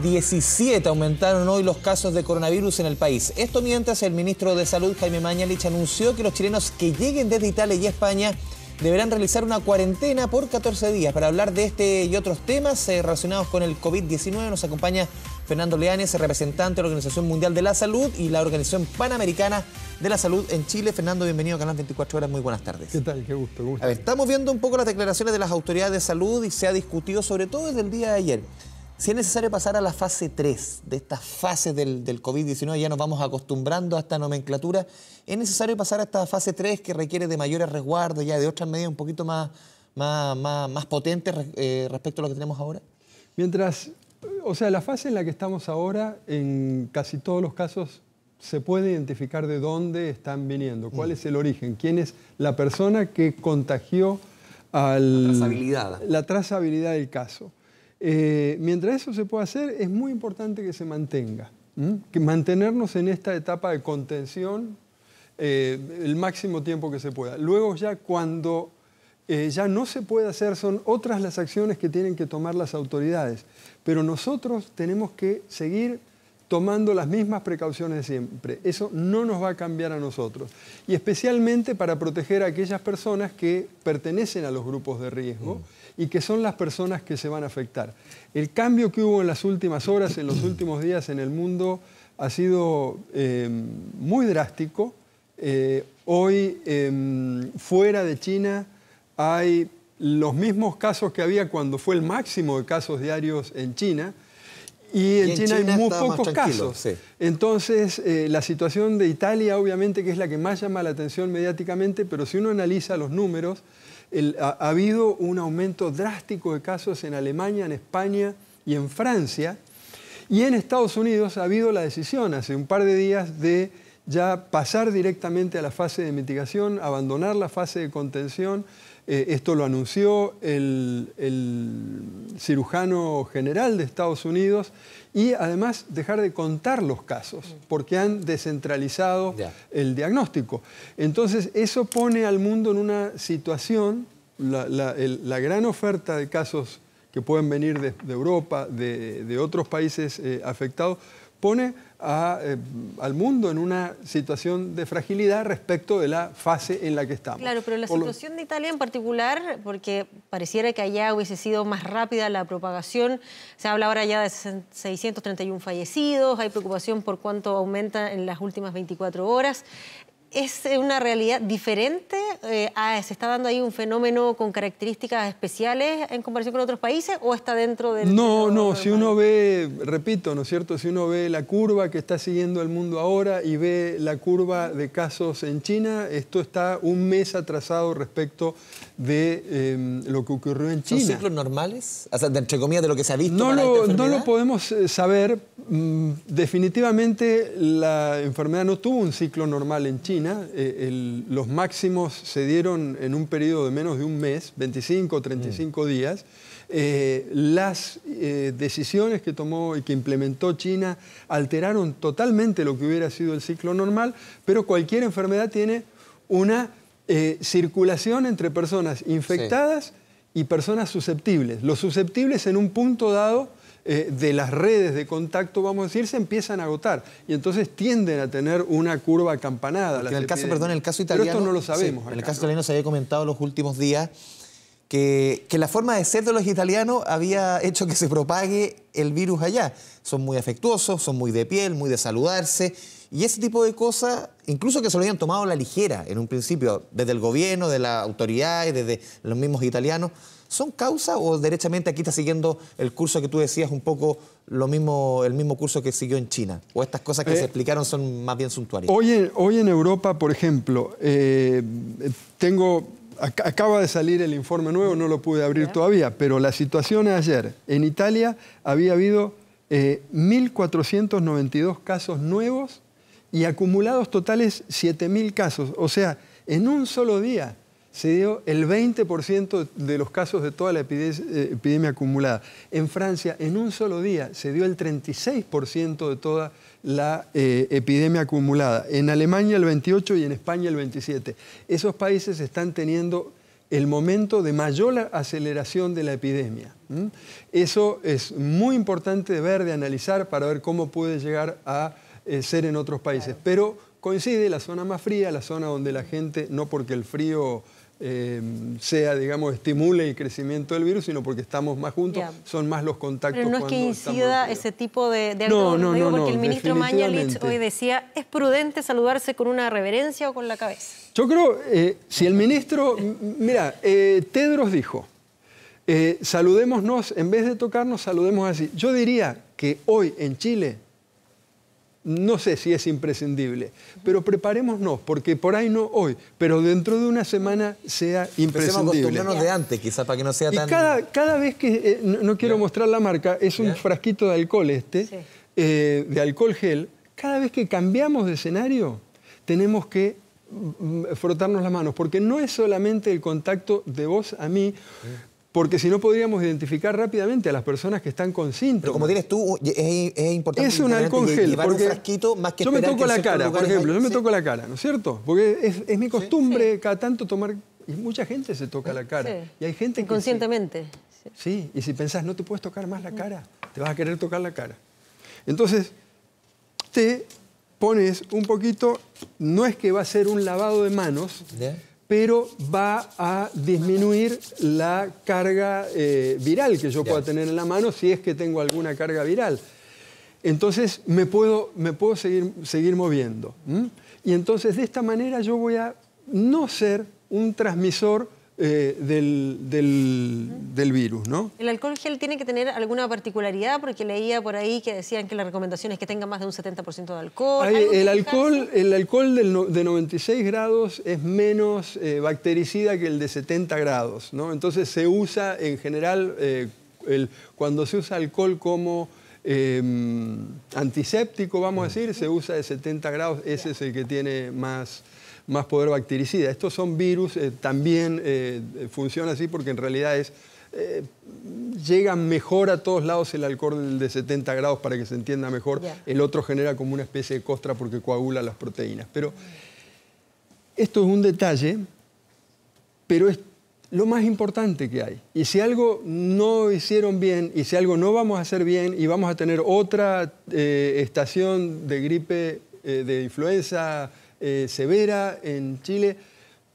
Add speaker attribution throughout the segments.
Speaker 1: 17 aumentaron hoy los casos de coronavirus en el país. Esto mientras el ministro de Salud, Jaime Mañalich, anunció que los chilenos que lleguen desde Italia y España deberán realizar una cuarentena por 14 días. Para hablar de este y otros temas relacionados con el COVID-19 nos acompaña Fernando Leanes, representante de la Organización Mundial de la Salud y la Organización Panamericana de la Salud en Chile. Fernando, bienvenido a Canal 24 Horas, muy buenas tardes.
Speaker 2: ¿Qué tal? Qué gusto. ¿Cómo estás?
Speaker 1: A ver, estamos viendo un poco las declaraciones de las autoridades de salud y se ha discutido sobre todo desde el día de ayer si es necesario pasar a la fase 3 de estas fases del COVID-19. Ya nos vamos acostumbrando a esta nomenclatura. ¿Es necesario pasar a esta fase 3 que requiere de mayores resguardos, ya de otras medidas un poquito más potentes respecto a lo que tenemos ahora?
Speaker 2: La fase en la que estamos ahora, en casi todos los casos, se puede identificar de dónde están viniendo, cuál es el origen, quién es la persona que contagió la trazabilidad del caso. Mientras eso se pueda hacer, es muy importante que se mantenga, que mantenernos en esta etapa de contención el máximo tiempo que se pueda. Luego ya cuando ya no se puede hacer, son otras las acciones que tienen que tomar las autoridades, pero nosotros tenemos que seguir tomando las mismas precauciones de siempre. Eso no nos va a cambiar a nosotros. Y especialmente para proteger a aquellas personas que pertenecen a los grupos de riesgo y que son las personas que se van a afectar. El cambio que hubo en las últimas horas, en los últimos días en el mundo, ha sido muy drástico. Hoy, fuera de China, hay los mismos casos que había cuando fue el máximo de casos diarios en China. Y en China hay muy pocos casos. Sí. Entonces, la situación de Italia, obviamente, que es la que más llama la atención mediáticamente, pero si uno analiza los números, ha habido un aumento drástico de casos en Alemania, en España y en Francia. Y en Estados Unidos ha habido la decisión hace un par de días de ya pasar directamente a la fase de mitigación, abandonar la fase de contención. Esto lo anunció el cirujano general de Estados Unidos y además dejar de contar los casos porque han descentralizado el diagnóstico. Entonces eso pone al mundo en una situación, la gran oferta de casos que pueden venir de Europa, de otros países afectados, pone al mundo en una situación de fragilidad respecto de la fase en la que estamos.
Speaker 3: Claro, pero la situación de Italia en particular, porque pareciera que allá hubiese sido más rápida la propagación, se habla ahora ya de 631 fallecidos, hay preocupación por cuánto aumenta en las últimas 24 horas. ¿Es una realidad diferente? ¿Se está dando ahí un fenómeno con características especiales en comparación con otros países o está dentro del...
Speaker 2: No, si uno ve, repito, ¿no es cierto? Si uno ve la curva que está siguiendo el mundo ahora y ve la curva de casos en China, esto está un mes atrasado respecto de lo que ocurrió en China.
Speaker 1: ¿Son ciclos normales? O sea, entre comillas, de lo que se ha visto.
Speaker 2: No lo podemos saber. Definitivamente la enfermedad no tuvo un ciclo normal en China. Los máximos se dieron en un periodo de menos de un mes, 25 o 35 días. Las decisiones que tomó y que implementó China alteraron totalmente lo que hubiera sido el ciclo normal, pero cualquier enfermedad tiene una circulación entre personas infectadas y personas susceptibles. Los susceptibles en un punto dado de las redes de contacto, vamos a decir, se empiezan a agotar y entonces tienden a tener una curva acampanada.
Speaker 1: En el caso italiano,
Speaker 2: pero esto no lo sabemos.
Speaker 1: En el caso italiano se había comentado en los últimos días que la forma de ser de los italianos había hecho que se propague el virus allá. Son muy afectuosos, son muy de piel, muy de saludarse y ese tipo de cosas, incluso que se lo habían tomado a la ligera en un principio, desde el gobierno, de las autoridades, desde los mismos italianos. ¿Son causa o derechamente aquí está siguiendo el curso que tú decías, un poco el mismo curso que siguió en China? ¿O estas cosas que se explicaron son más bien suntuarias?
Speaker 2: Hoy en Europa, por ejemplo, acaba de salir el informe nuevo, no lo pude abrir todavía, pero la situación ayer en Italia había habido 1.492 casos nuevos y acumulados totales 7.000 casos. O sea, en un solo día se dio el 20% de los casos de toda la epidemia acumulada. En Francia, en un solo día, se dio el 36% de toda la epidemia acumulada. En Alemania el 28% y en España el 27%. Esos países están teniendo el momento de mayor aceleración de la epidemia. Eso es muy importante de ver, de analizar, para ver cómo puede llegar a ser en otros países. Pero coincide la zona más fría, la zona donde la gente, no porque el frío sea, digamos, estimule el crecimiento del virus, sino porque estamos más juntos, son más los contactos.
Speaker 3: Pero no es que incida ese tipo de algo,
Speaker 2: no,
Speaker 3: porque el ministro Mañalich hoy decía, es prudente saludarse con una reverencia o con la cabeza.
Speaker 2: Yo creo, si el ministro, mira, Tedros dijo, saludémonos, en vez de tocarnos, saludemos así. Yo diría que hoy en Chile, no sé si es imprescindible, pero preparémonos, porque por ahí no hoy, pero dentro de una semana sea imprescindible.
Speaker 1: Acostumbrarnos de antes, quizás, para que no sea tan...
Speaker 2: Cada vez que, no quiero mostrar la marca, es un frasquito de alcohol de alcohol gel. Cada vez que cambiamos de escenario, tenemos que frotarnos las manos, porque no es solamente el contacto de vos a mí, porque si no podríamos identificar rápidamente a las personas que están con síntomas.
Speaker 1: Pero como tienes tú, es importante...
Speaker 2: Es un alcohol gel,
Speaker 1: llevar
Speaker 2: porque
Speaker 1: un frasquito más que
Speaker 2: yo me
Speaker 1: esperar
Speaker 2: toco
Speaker 1: que
Speaker 2: la
Speaker 1: en ciertos
Speaker 2: cara, por
Speaker 1: lugares
Speaker 2: ejemplo,
Speaker 1: hay-
Speaker 2: yo me toco la cara, ¿no es cierto? Porque es mi costumbre cada tanto tomar... Y mucha gente se toca la cara.
Speaker 3: Sí.
Speaker 2: Y hay gente que...
Speaker 3: Inconscientemente.
Speaker 2: Sí, y si pensás, no te puedes tocar más la cara, te vas a querer tocar la cara. Entonces, te pones un poquito, no es que va a ser un lavado de manos,
Speaker 1: ¿Ya?
Speaker 2: pero va a disminuir la carga viral que yo pueda tener en la mano si es que tengo alguna carga viral. Entonces me puedo seguir moviendo. Y entonces de esta manera yo voy a no ser un transmisor del virus, ¿no?
Speaker 3: ¿El alcohol gel tiene que tener alguna particularidad? Porque leía por ahí que decían que la recomendación es que tenga más de un 70% de alcohol.
Speaker 2: El alcohol de 96 grados es menos bactericida que el de 70 grados, ¿no? Entonces se usa en general, cuando se usa alcohol como antiséptico, vamos a decir, se usa de 70 grados, ese es el que tiene más poder bactericida. Estos son virus, también funciona así porque en realidad llega mejor a todos lados el alcohol de 70 grados para que se entienda mejor. El otro genera como una especie de costra porque coagula las proteínas. Pero esto es un detalle, pero es lo más importante que hay. Y si algo no hicieron bien, y si algo no vamos a hacer bien, y vamos a tener otra estación de gripe, de influenza severa en Chile,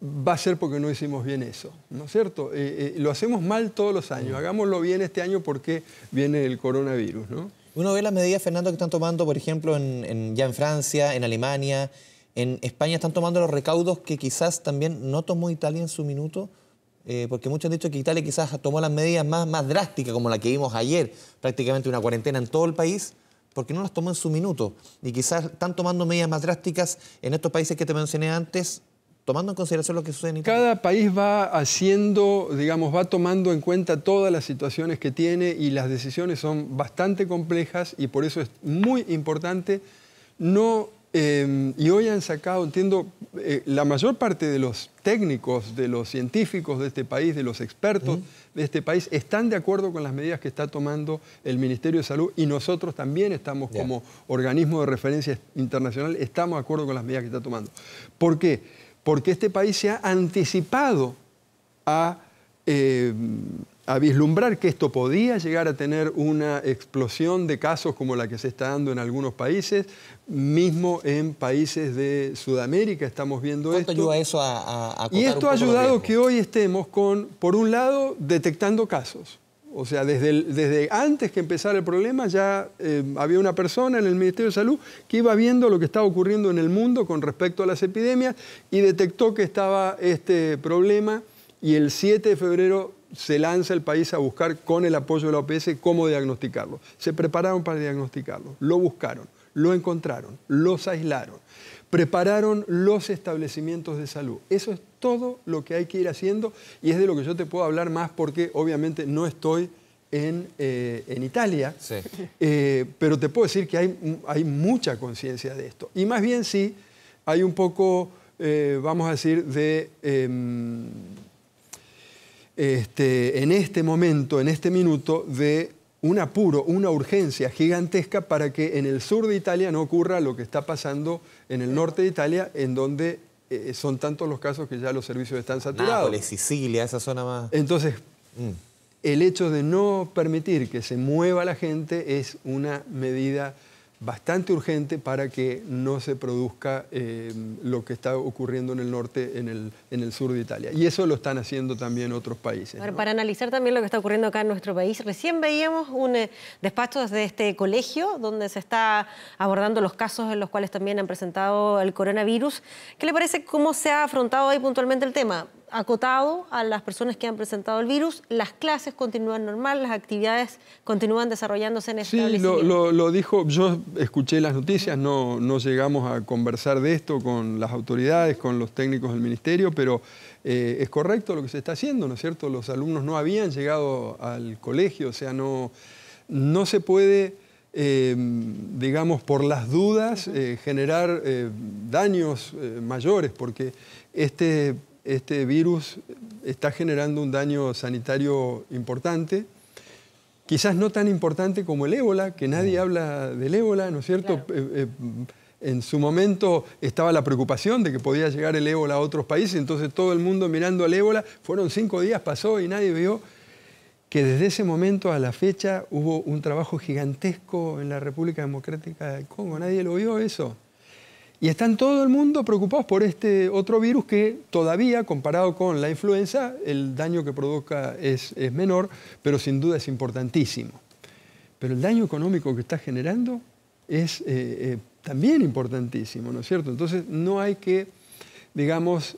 Speaker 2: va a ser porque no hicimos bien eso, ¿no es cierto? Lo hacemos mal todos los años, hagámoslo bien este año porque viene el coronavirus, ¿no?
Speaker 1: Uno ve las medidas, Fernando, que están tomando, por ejemplo, ya en Francia, en Alemania, en España están tomando los recaudos que quizás también no tomó Italia en su minuto, porque muchos han dicho que Italia quizás tomó las medidas más drásticas, como la que vimos ayer, prácticamente una cuarentena en todo el país, porque no las tomó en su minuto. Y quizás están tomando medidas más drásticas en estos países que te mencioné antes, tomando en consideración lo que sucede en Italia.
Speaker 2: Cada país va haciendo, digamos, va tomando en cuenta todas las situaciones que tiene y las decisiones son bastante complejas y por eso es muy importante no... y hoy han sacado, entiendo, la mayor parte de los técnicos, de los científicos de este país, de los expertos de este país, están de acuerdo con las medidas que está tomando el Ministerio de Salud y nosotros también estamos como organismo de referencia internacional, estamos de acuerdo con las medidas que está tomando. ¿Por qué? Porque este país se ha anticipado a vislumbrar que esto podía llegar a tener una explosión de casos como la que se está dando en algunos países, mismo en países de Sudamérica estamos viendo esto.
Speaker 1: ¿Cuánto ayuda eso a acotar
Speaker 2: Y esto
Speaker 1: un poco
Speaker 2: ha
Speaker 1: los
Speaker 2: ayudado
Speaker 1: riesgos?
Speaker 2: que hoy estemos por un lado, detectando casos. O sea, desde antes que empezara el problema ya había una persona en el Ministerio de Salud que iba viendo lo que estaba ocurriendo en el mundo con respecto a las epidemias y detectó que estaba este problema y el 7 de febrero se lanza el país a buscar con el apoyo de la OPS cómo diagnosticarlo. Se prepararon para diagnosticarlo, lo buscaron, lo encontraron, los aislaron, prepararon los establecimientos de salud. Eso es todo lo que hay que ir haciendo y es de lo que yo te puedo hablar más porque obviamente no estoy en Italia, pero te puedo decir que hay mucha conciencia de esto. Y más bien sí, hay un poco, vamos a decir, de... en este momento, en este minuto, de un apuro, una urgencia gigantesca para que en el sur de Italia no ocurra lo que está pasando en el norte de Italia, en donde son tantos los casos que ya los servicios están saturados.
Speaker 1: Nápoles, Sicilia, esa zona más...
Speaker 2: Entonces, el hecho de no permitir que se mueva la gente es una medida bastante urgente para que no se produzca lo que está ocurriendo en el norte, en el sur de Italia. Y eso lo están haciendo también otros países, ¿no?
Speaker 3: Para analizar también lo que está ocurriendo acá en nuestro país, recién veíamos un despacho desde este colegio donde se está abordando los casos en los cuales también han presentado el coronavirus. ¿Qué le parece cómo se ha afrontado ahí puntualmente el tema? Acotado a las personas que han presentado el virus, las clases continúan normal, las actividades continúan desarrollándose en ese establecimiento.
Speaker 2: Lo dijo, yo escuché las noticias, no llegamos a conversar de esto con las autoridades, con los técnicos del ministerio, pero es correcto lo que se está haciendo, ¿no es cierto? Los alumnos no habían llegado al colegio, o sea, no se puede, digamos, por las dudas, generar daños mayores, porque este virus está generando un daño sanitario importante, quizás no tan importante como el ébola, que nadie habla del ébola, ¿no es cierto? Claro. En su momento estaba la preocupación de que podía llegar el ébola a otros países, entonces todo el mundo mirando al ébola, fueron 5 días, pasó y nadie vio que desde ese momento a la fecha hubo un trabajo gigantesco en la República Democrática del Congo, nadie lo vio eso. Y están todo el mundo preocupados por este otro virus que todavía, comparado con la influenza, el daño que provoca es menor, pero sin duda es importantísimo. Pero el daño económico que está generando es también importantísimo, ¿no es cierto? Entonces no hay que, digamos,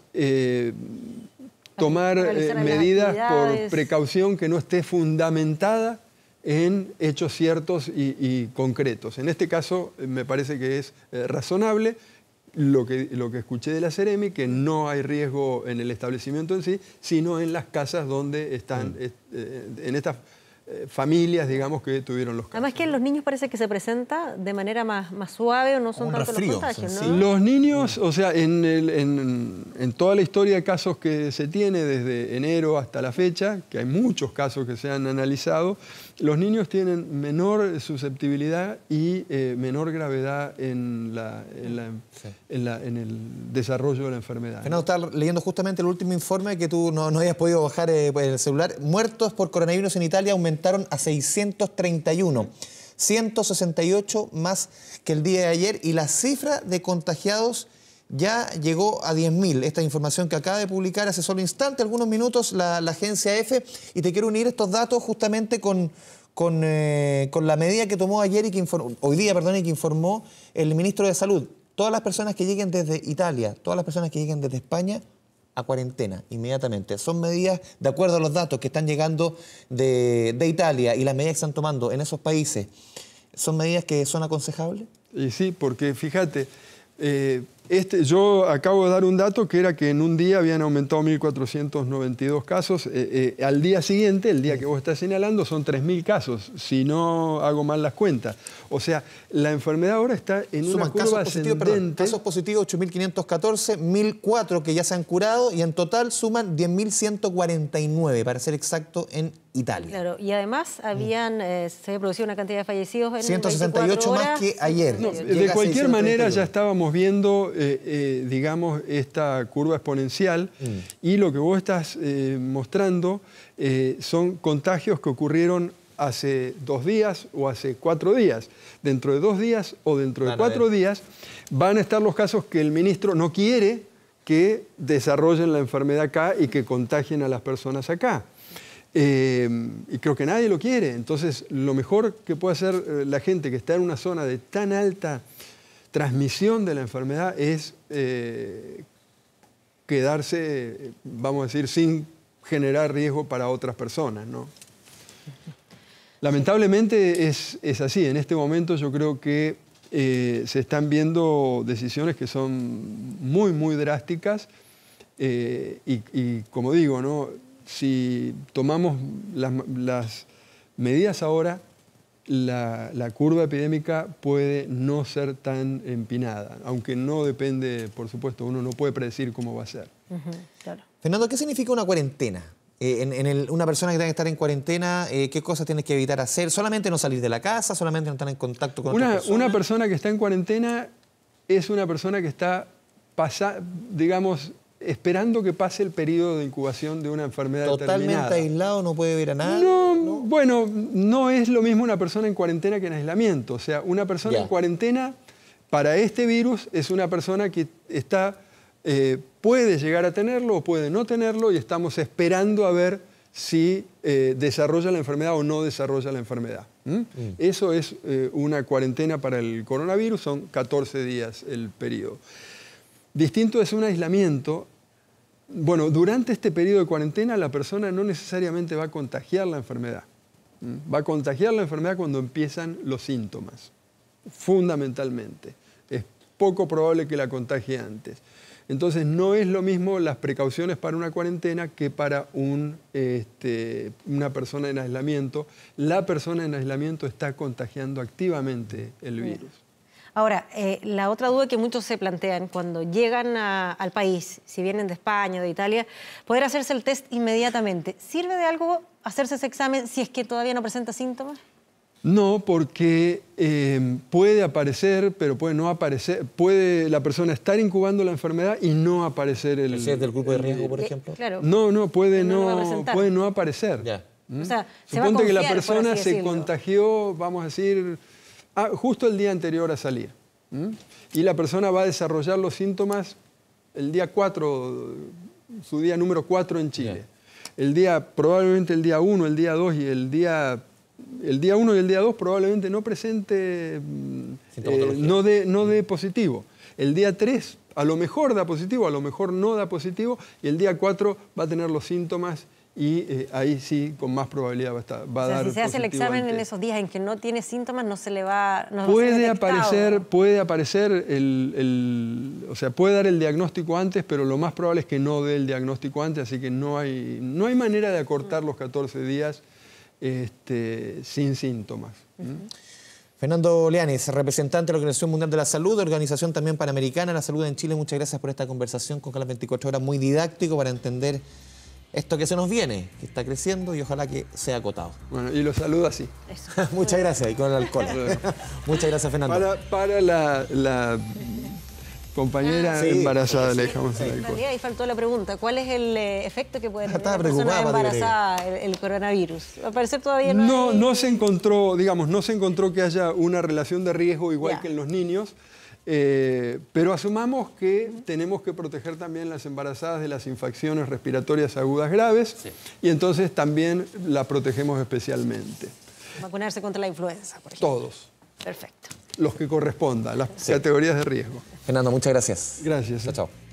Speaker 2: tomar medidas por precaución que no esté fundamentada en hechos ciertos y concretos. En este caso, me parece que es razonable lo que escuché de la Seremi, que no hay riesgo en el establecimiento en sí, sino en las casas donde están, en estas familias, digamos, que tuvieron los casos.
Speaker 3: Además que en los niños parece que se presenta de manera más suave o no son tanto los contagios, ¿no?
Speaker 2: Los niños, o sea, en toda la historia de casos que se tiene desde enero hasta la fecha, que hay muchos casos que se han analizado, los niños tienen menor susceptibilidad y menor gravedad en el desarrollo de la enfermedad.
Speaker 1: Fernando, estaba leyendo justamente el último informe que tú no habías podido bajar el celular. Muertos por coronavirus en Italia aumentaron a 631, 168 más que el día de ayer, y la cifra de contagiados ya llegó a 10.000. Esta información que acaba de publicar hace solo instante, algunos minutos, la agencia EFE, y te quiero unir estos datos justamente con la medida que tomó ayer y que hoy día, y que informó el ministro de Salud. Todas las personas que lleguen desde Italia, todas las personas que lleguen desde España, a cuarentena inmediatamente. Son medidas, de acuerdo a los datos que están llegando de Italia y las medidas que están tomando en esos países, ¿son medidas que son aconsejables?
Speaker 2: Y sí, porque fíjate, yo acabo de dar un dato que era que en un día habían aumentado 1.492 casos. Al día siguiente, el día que vos estás señalando, son 3.000 casos, si no hago mal las cuentas. O sea, la enfermedad ahora está en una curva ascendente.
Speaker 1: Casos positivos 8.514, 1.004 que ya se han curado y en total suman 10.149, para ser exacto, en Italia.
Speaker 3: Claro, y además se había producido una cantidad de fallecidos en
Speaker 1: 168 más que ayer.
Speaker 2: No, de cualquier manera ya estábamos viendo, digamos, esta curva exponencial y lo que vos estás mostrando son contagios que ocurrieron hace 2 días o hace 4 días. Dentro de 2 días o dentro de 4 días van a estar los casos que el ministro no quiere que desarrollen la enfermedad acá y que contagien a las personas acá. Y creo que nadie lo quiere. Entonces, lo mejor que puede hacer la gente que está en una zona de tan alta transmisión de la enfermedad es quedarse, vamos a decir, sin generar riesgo para otras personas, ¿no? Lamentablemente es así. En este momento yo creo que se están viendo decisiones que son muy, muy drásticas y como digo, ¿no? Si tomamos las medidas ahora, la curva epidémica puede no ser tan empinada, aunque no depende, por supuesto, uno no puede predecir cómo va a ser.
Speaker 3: Claro.
Speaker 1: Fernando, ¿qué significa una cuarentena? Una persona que tenga que estar en cuarentena, ¿qué cosas tienes que evitar hacer? ¿Solamente no salir de la casa? ¿Solamente no estar en contacto con otras personas?
Speaker 2: Una persona que está en cuarentena es una persona que está digamos, esperando que pase el periodo de incubación de una enfermedad
Speaker 1: Totalmente
Speaker 2: determinada.
Speaker 1: aislado, no puede ver a nadie.
Speaker 2: No, bueno, no es lo mismo una persona en cuarentena que en aislamiento. O sea, una persona
Speaker 1: Ya.
Speaker 2: en cuarentena para este virus es una persona que puede llegar a tenerlo o puede no tenerlo y estamos esperando a ver si desarrolla la enfermedad o no desarrolla la enfermedad. Eso es una cuarentena para el coronavirus, son 14 días el periodo. Distinto es un aislamiento. Bueno, durante este periodo de cuarentena la persona no necesariamente va a contagiar la enfermedad. Va a contagiar la enfermedad cuando empiezan los síntomas, fundamentalmente. Es poco probable que la contagie antes. Entonces no es lo mismo las precauciones para una cuarentena que para una persona en aislamiento. La persona en aislamiento está contagiando activamente el virus.
Speaker 3: Ahora, la otra duda que muchos se plantean cuando llegan al país, si vienen de España o de Italia, poder hacerse el test inmediatamente. ¿Sirve de algo hacerse ese examen si es que todavía no presenta síntomas?
Speaker 2: No, porque puede aparecer, pero puede no aparecer. Puede la persona estar incubando la enfermedad y no aparecer el...
Speaker 1: ¿Si es del grupo de riesgo, por ejemplo?
Speaker 3: Claro.
Speaker 2: No, puede
Speaker 3: No lo va a
Speaker 2: no,
Speaker 3: presentar.
Speaker 2: puede no aparecer.
Speaker 1: Ya.
Speaker 3: O sea, se va a
Speaker 2: Suponte que la
Speaker 3: confiar, por
Speaker 2: persona
Speaker 3: así
Speaker 2: se
Speaker 3: decirlo.
Speaker 2: contagió, vamos a decir, justo el día anterior a salir. Y la persona va a desarrollar los síntomas el día 4, su día número 4 en Chile. Probablemente el día 1, el día 2 y el día 1 y el día 2 probablemente no presente, no dé positivo. El día 3 a lo mejor da positivo, a lo mejor no da positivo, y el día 4 va a tener los síntomas y ahí sí, con más probabilidad va a dar positivo.
Speaker 3: Si se hace el examen
Speaker 2: antes.
Speaker 3: en esos días en que no tiene síntomas, no se le va a
Speaker 2: Puede
Speaker 3: ser
Speaker 2: aparecer,
Speaker 3: detectado.
Speaker 2: o sea, puede dar el diagnóstico antes, pero lo más probable es que no dé el diagnóstico antes, así que no hay manera de acortar los 14 días sin síntomas.
Speaker 1: Fernando Leanis, representante de la Organización Mundial de la Salud, Organización también Panamericana de la Salud en Chile. Muchas gracias por esta conversación con Canal 24 Horas, muy didáctico para entender esto que se nos viene, que está creciendo y ojalá que sea acotado.
Speaker 2: Bueno, y lo saludo así.
Speaker 3: Eso.
Speaker 1: Muchas gracias, y con el alcohol. Muchas gracias, Fernando.
Speaker 2: Para la compañera
Speaker 1: Sí,
Speaker 2: embarazada le
Speaker 1: sí,
Speaker 2: dejamos
Speaker 1: sí.
Speaker 2: el
Speaker 3: En
Speaker 2: alcohol.
Speaker 3: realidad ahí faltó la pregunta, ¿cuál es el efecto que puede tener
Speaker 1: Estaba
Speaker 3: en una persona
Speaker 1: preocupada, María
Speaker 3: embarazada el coronavirus? Al parecer todavía no hay...
Speaker 2: No se encontró, no se encontró que haya una relación de riesgo igual
Speaker 3: Ya.
Speaker 2: que en los niños, pero asumamos que tenemos que proteger también las embarazadas de las infecciones respiratorias agudas graves y entonces también la protegemos especialmente.
Speaker 3: Vacunarse contra la influenza, por ejemplo.
Speaker 2: Todos,
Speaker 3: Perfecto.
Speaker 2: los que correspondan, las categorías de riesgo.
Speaker 1: Fernando, muchas gracias.
Speaker 2: Gracias.
Speaker 1: Chao, chao.